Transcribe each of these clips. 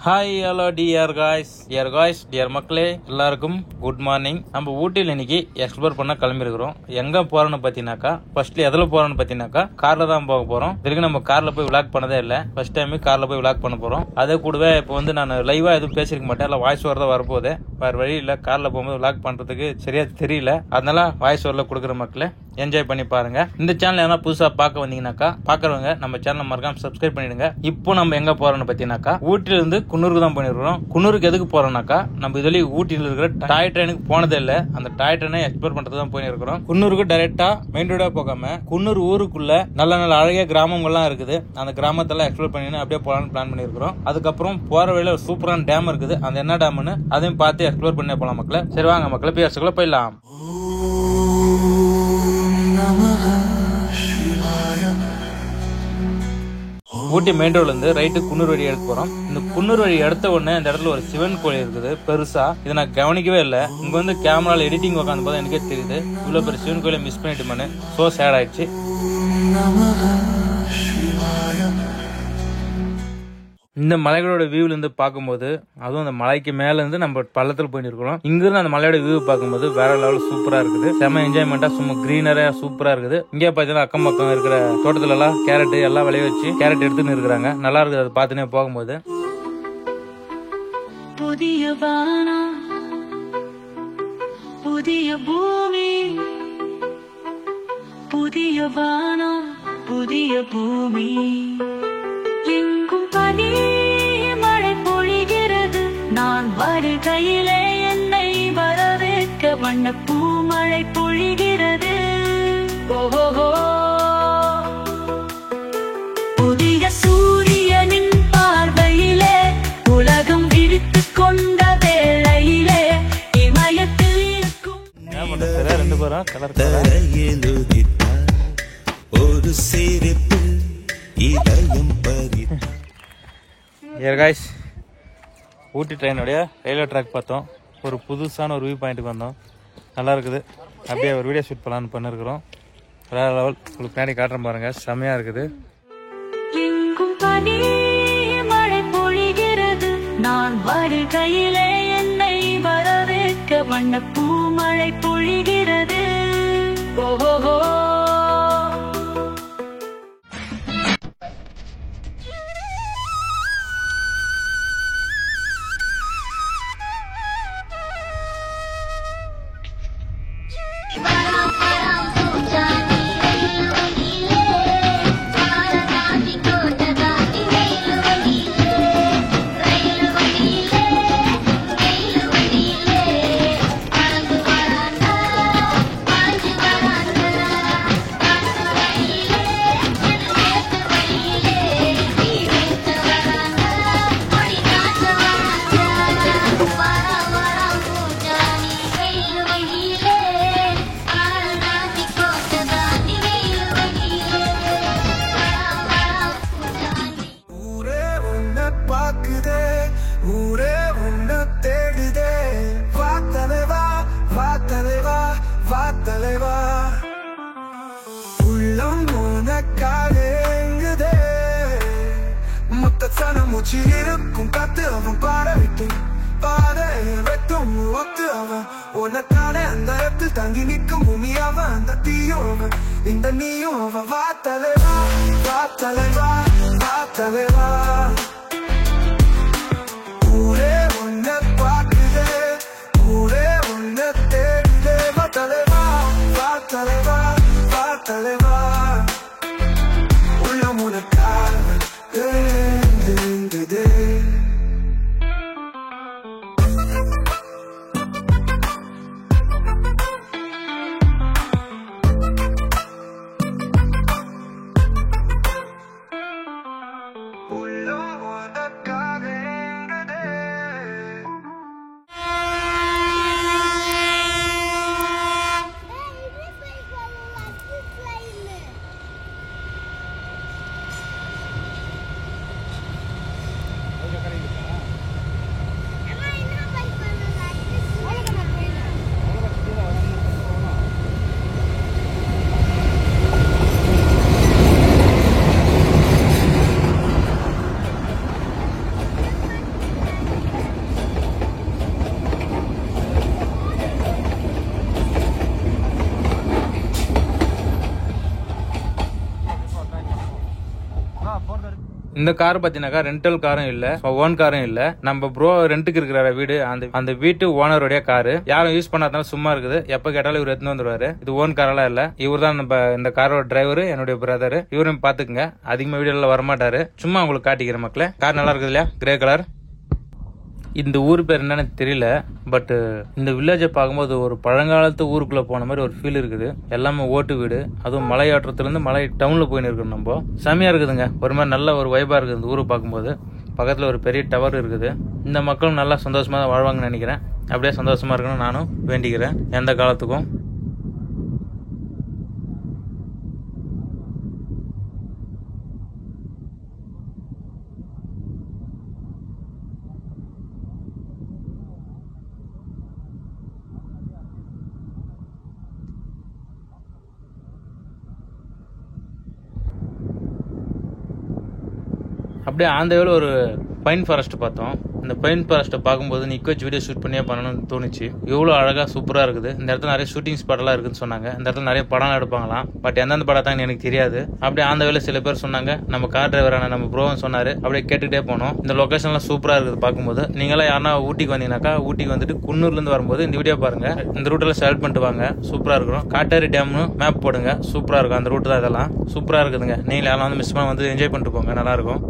Hi hello dear guys dear மக்களே எல்லாருக்கும் good morning. நம்ம ஊட்டியில் இன்னைக்கு எக்ஸ்ப்ளோர் பண்ண கிளம்பிருக்கிறோம். எங்க போறோம்னு பாத்தீங்கன்னாக்கா ஃபர்ஸ்ட்ல எதுல போறோம்னு பாத்தீங்கன்னாக்கா கார்ல தான் போக போறோம். இதுக்கு நம்ம கார்ல போய் விளாக் பண்ணதே இல்ல, ஃபர்ஸ்ட் டைம் கார்ல போய் விளாக் பண்ண போறோம். அதே கூடவே இப்போ நான் லைவா எதுவும் பேசிருக்க மாட்டேன், இல்ல வாய்ஸ் ஓவர் தான் வரப்போகுது. வேற வழி இல்ல, கார்ல போகும்போது விளாக் பண்றதுக்கு சரியா தெரியல, அதனால வாய்ஸ் ஓவர்ல கொடுக்குற மக்களே என்ஜாய் பண்ணி பாருங்க. இந்த சேனல் ஏன்னா புதுசா பார்க்க வந்தீங்கன்னாக்கா பாக்குறவங்க நம்ம சேனல் மறக்காம சப்ஸ்கிரைப் பண்ணிடுங்க. இப்போ நம்ம எங்க போறோம்னு பாத்தீங்கன்னாக்கா ஊட்டில இருந்து குன்னூருக்கு தான் பண்ணிருக்கோம். குன்னூருக்கு எதுக்கு போறோம்னாக்கா நம்ம இதுல ஊட்டியில் இருக்கிற டாய் ட்ரெயினுக்கு போனதே இல்ல, அந்த டாய் ட்ரெயினை எக்ஸ்ப்ளோர் பண்றது தான் போயிருக்கிறோம். குன்னூருக்கு டைரக்டா மெயின் ரோடா போகாம குன்னூர் ஊருக்குள்ள நல்ல நல்ல அழகிய கிராமங்கள்லாம் இருக்குது, அந்த கிராமத்தெல்லாம் எக்ஸ்ப்ளோர் பண்ணி அப்படியே போலான்னு பிளான் பண்ணிருக்கிறோம். அதுக்கப்புறம் போற வழியில ஒரு சூப்பரான டேம் இருக்குது, அந்த என்ன டேம்னு அதையும் பார்த்து எக்ஸ்ப்ளோர் பண்ணி போலாம் மக்களே. சரி வாங்க மக்களே பேசுக்குள்ள போயிடலாம். ஊட்டி மெயின் ரோட்ல இருந்து ரைட்டு குன்னூர் வழி எடுத்து போறோம். இந்த குன்னூர் வழி எடுத்த உடனே இந்த இடத்துல ஒரு சிவன் கோயில் இருக்குது பெருசா, இதை நான் கவனிக்கவே இல்லை. இங்க வந்து கேமரால எடிட்டிங் உட்காந்து போது எனக்கே தெரியுது இவ்வளவு பெரிய சிவன் கோயிலை மிஸ் பண்ணிட்டு சோ சேட் ஆயிடுச்சு. இந்த மலைகளோட வியூல இருந்து பார்க்கும்போது, அதுவும் அந்த மலைக்கு மேல இருந்து நம்ம பள்ளத்துல போயிட்டு இருக்கிறோம். இங்க இருந்து அந்த மலையோட வியூ பார்க்கும்போது வேற லெவல் சூப்பரா இருக்குது, செம என்ஜாய்மெண்டா சும்மா கிரீனரா சூப்பரா இருக்குது. இங்கே பாத்தீங்கன்னா அக்கம் பக்கம் இருக்கிற தோட்டத்துல எல்லாம் கேரட் எல்லாம் விளைய வச்சு கேரட் எடுத்துன்னு இருக்கிறாங்க, நல்லா இருக்குது. அதை பார்த்துனே போகும்போது புதிய வானம், புதிய பூமி, புதிய வானம், புதிய பூமி, எங்கும் பனி மழை பொழிகிறது. நான் வருகையிலே என்னை வரவேற்க வண்ண பூமழை பொழிகிறது. ஓஹோ, புதிய சூரியனின் பார்வையிலே உலகம் விழித்து கொண்ட வேளையிலே இமயத்தில் இருக்கும் ரெண்டு பேரும் கலர் ஒரு சிரிப்பு இதயம் ஊட்டி ட்ரெயினுடைய ரயில்வே ட்ராக் பார்த்தோம். ஒரு புதுசான ஒரு வியூ பாயிண்ட்டுக்கு வந்தோம், நல்லா இருக்குது. அப்படியே ஒரு வீடியோ ஷூட் பண்ணலான்னு பண்ணிருக்கிறோம். வேற லெவல், உங்களுக்கு பின்னாடி காட்டுறேன் பாருங்க, செமையா இருக்குது. எங்கும் பனி மழை பொழிகிறது. நான் வருகையிலே என்னை வரவேற்க வண்ண பூமழை பொழிகிறது. ஓஹோ, இருக்கும் காத்து அவன் பாட விட்டு பாதை வெட்டும் ஒத்து அவன் உனக்கான அந்த இடத்தில் தங்கி நிற்கும் பூமி அவன், அந்த தீயும் அவன், இந்த நீயும் அவன். வா தலைவா, வா தலைவா, வா தலைவா, ஊரே உன்னை பார்க்குதே, ஊரே உன்னை தேடுதே. வா தலைவா, வா தலைவா, வா தலைவா, உள்ளம் உனக்காக இந்த கார் பாத்தீங்கன்னாக்கா ரெண்டல் காரும் இல்ல, ஓன் காரும் இல்ல. நம்ம ப்ரோ ரெண்டுக்கு இருக்கிற வீடு, அந்த வீட்டு ஓனருடைய காரு. யாரும் யூஸ் பண்ணாதனால சும்மா இருக்குது. எப்ப கேட்டாலும் இவர் எடுத்து வந்துருவாரு. இது ஓன் காரெல்லாம் இல்ல. இவர் தான் நம்ம இந்த காரோட டிரைவர், என்னுடைய பிரதர். இவரும் பாத்துக்குங்க, அதிகமா வீடியோல வரமாட்டாரு. சும்மா உங்களுக்கு காட்டிக்கிற மக்களே. கார் நல்லா இருக்குது இல்லையா, கிரே கலர். இந்த ஊர் பேர் என்னன்னு தெரியல, பட் இந்த வில்லேஜை பார்க்கும்போது ஒரு பழங்காலத்து ஊருக்குள்ள போன மாதிரி ஒரு ஃபீல் இருக்குது. எல்லாமே ஓட்டு வீடு, அதுவும் மலையாற்றத்துல இருந்து மலை டவுன்ல போயின்னு இருக்கோம். நம்ம செமையா இருக்குதுங்க, ஒரு மாதிரி நல்ல ஒரு வைபா இருக்குது இந்த ஊரை பார்க்கும்போது. பக்கத்துல ஒரு பெரிய டவர் இருக்குது. இந்த மக்களும் நல்லா சந்தோஷமா தான் வாழ்வாங்கன்னு நினைக்கிறேன். அப்படியே சந்தோஷமா இருக்கணும்னு நானும் வேண்டிக்கிறேன் எந்த காலத்துக்கும். அப்படியே ஆந்தவேல ஒரு பைன் ஃபாரஸ்ட் பார்த்தோம். இந்த பைன் ஃபாரஸ்ட்டை பார்க்கும்போது நிக்க வச்சு வீடியோ ஷூட் பண்ணியே பண்ணணும்னு தோணுச்சு. எவ்வளோ அழகா சூப்பரா இருக்குது. இந்த இடத்துல நிறைய ஷூட்டிங் ஸ்பாட் எல்லாம் இருக்குன்னு சொன்னாங்க. இந்த இடத்துல நிறைய படம் எடுப்பாங்களாம், பட் எந்தெந்த படம் தான் எனக்கு தெரியாது. அப்படியே ஆந்தவேல சில பேர் சொன்னாங்க. நம்ம கார் டிரைவரான நம்ம ப்ரோவும் சொன்னாரு. அப்படியே கேட்டுக்கிட்டே போனோம். இந்த லொகேஷன்லாம் சூப்பரா இருக்குது பார்க்கும்போது. நீங்களாம் யாருன்னா ஊட்டிக்கு வந்தீங்கன்னாக்கா, ஊட்டிக்கு வந்துட்டு குன்னூர்ல இருந்து வரும்போது இந்த வீடியோ பாருங்க. இந்த ரூட்ல செலக்ட் பண்ணிட்டு வாங்க, சூப்பரா இருக்கும். காட்டேரி டேம்னு மேப் போடுங்க, சூப்பரா இருக்கும். அந்த ரூட் தான் இதெல்லாம் சூப்பரா இருக்குதுங்க. நீங்க யாரும் வந்து மிஸ் பண்ண வந்து என்ஜாய் பண்ணிட்டு போங்க, நல்லா இருக்கும்.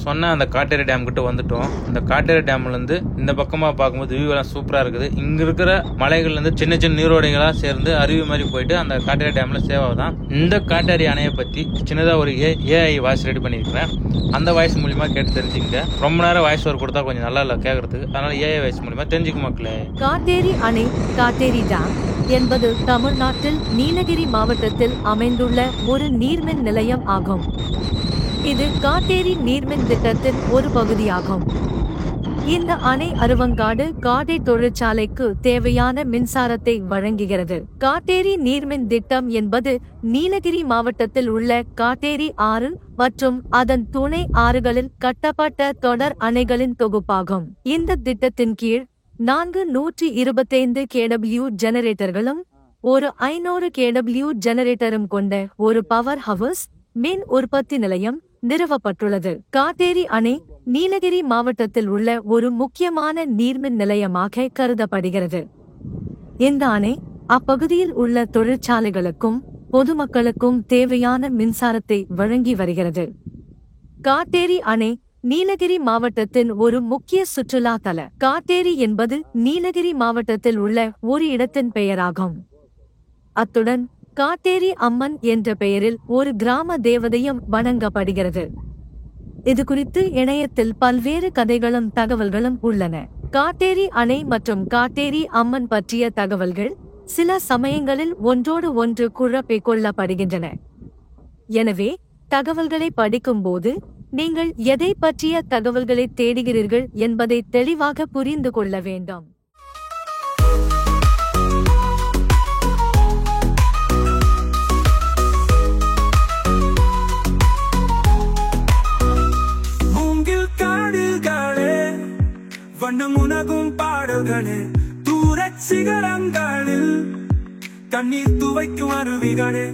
சொன்ன அந்த காட்டேரி டேம் கிட்ட வந்துட்டோம். இந்த காட்டேரி டேம்ல இருந்து இந்த பக்கமா பார்க்கும்போது வியூ எல்லாம் சூப்பரா இருக்குது. இங்க இருக்கிற மலைகள்ல இருந்து சின்ன சின்ன நீரோடைகளா சேர்ந்து அருவி மாதிரி போயிட்டு அந்த காட்டேரி டேம்ல சேவ் ஆகுதான். இந்த காட்டேரி அணையை பத்தி சின்னதா ஒரு ஏஐ வாய்ஸ் ரெடி பண்ணிருக்கிறேன். அந்த வாய்ஸ் மூலியமா கேட்டு தெரிஞ்சுங்க. ரொம்ப நேரம் வாய்ஸ் ஓவர் கொடுத்தா கொஞ்சம் நல்லா இல்ல கேட்கறதுக்கு, அதனால ஏஐ வாய்ஸ் மூலியமா தெரிஞ்சுக்க மக்களே. காட்டேரி அணை, காட்டேரி டேம் என்பது தமிழ்நாட்டில் நீலகிரி மாவட்டத்தில் அமைந்துள்ள ஒரு நீர்மின் நிலையம் ஆகும். இது காட்டேரி நீர்மின் திட்டத்தின் ஒரு பகுதியாகும். இந்த அணை அருவங்காடு காடை தொழிற்சாலைக்கு தேவையான மின்சாரத்தை வழங்குகிறது. காட்டேரி நீர்மின் திட்டம் என்பது நீலகிரி மாவட்டத்தில் உள்ள காட்டேரி ஆறு மற்றும் அதன் துணை ஆறுகளில் கட்டப்பட்ட தொடர் அணைகளின் தொகுப்பாகும். இந்த திட்டத்தின் கீழ் 425 kW ஜெனரேட்டர்களும் ஒரு 500 kW ஜெனரேட்டரும் கொண்ட ஒரு பவர் ஹவுஸ் மின் உற்பத்தி நிலையம் நிறுவப்பட்டுள்ளது. காட்டேரி அணை நீலகிரி மாவட்டத்தில் உள்ள ஒரு முக்கியமான நீர்மின் நிலையமாக கருதப்படுகிறது. இந்த அணை அப்பகுதியில் உள்ள தொழிற்சாலைகளுக்கும் பொதுமக்களுக்கும் தேவையான மின்சாரத்தை வழங்கி வருகிறது. காட்டேரி அணை நீலகிரி மாவட்டத்தின் ஒரு முக்கிய சுற்றுலா தல. காட்டேரி என்பது நீலகிரி மாவட்டத்தில் உள்ள ஒரு இடத்தின் பெயராகும். அத்துடன் காட்டேரி அம்மன் என்ற பெயரில் ஒரு கிராம தேவதையும் வணங்கப்படுகிறது. இது குறித்து இணையத்தில் பல்வேறு கதைகளும் தகவல்களும் உள்ளன. காட்டேரி அணை மற்றும் காட்டேரி அம்மன் பற்றிய தகவல்கள் சில சமயங்களில் ஒன்றோடு ஒன்று குழப்பிக் கொள்ளப்படுகின்றன. எனவே தகவல்களை படிக்கும்போது நீங்கள் எதை பற்றிய தகவல்களை தேடுகிறீர்கள் என்பதை தெளிவாக புரிந்து கொள்ள வேண்டும். அருவிகளே தூரச் சிகரங்களில் கண்ணீர் துவைக்கும் அருவிகளே.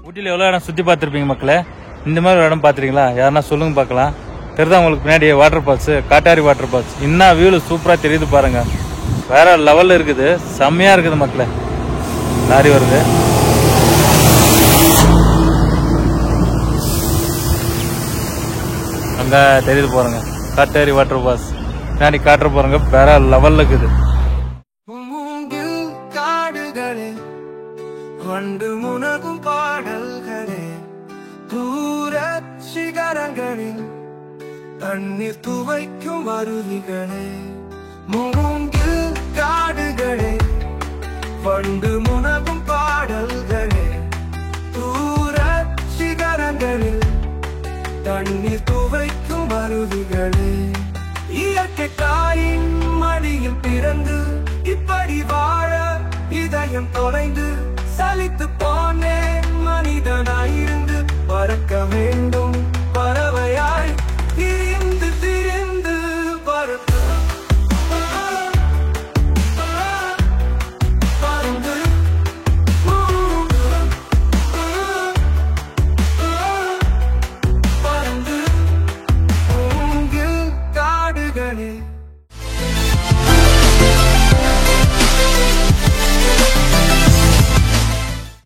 ஊட்டியில் எவ்வளோ இடம் சுற்றி பார்த்துருப்பீங்க மக்களே. இந்த மாதிரி ஒரு இடம் பார்த்துருக்கீங்களா? யாருன்னா சொல்லுங்க பார்க்கலாம். தெரியுதா உங்களுக்கு பின்னாடி வாட்டர் ஃபால்ஸ், காட்டாரி வாட்டர் ஃபால்ஸ். இன்னும் வியூல சூப்பராக தெரியுது பாருங்க. வேற லெவலில் இருக்குது, செம்மையா இருக்குது மக்களே. லாரி வருது. அங்க தெரியுது பாருங்க காட்டாரி வாட்டர் ஃபால்ஸ். பின்னாடி காட்டுற பாருங்க, வேற லெவல்ல இருக்குது. காடுகளே வண்டு முனகும் பாடல்களே தூர சிகரங்களில் தண்ணீர் துவைக்கும் அருவிகளே. மூங்கில் காடுகளே வண்டு முனகும் பாடல்களே தூர சிகரங்களில் தண்ணீர் துவைக்கும் அருவிகளே. இயற்கை தாயின் மடியில் பிறந்து இப்படி வாழ இதயம் தொலைந்து சலித்து போனேன். மனிதனாயிருந்து பறக்க வேண்டும்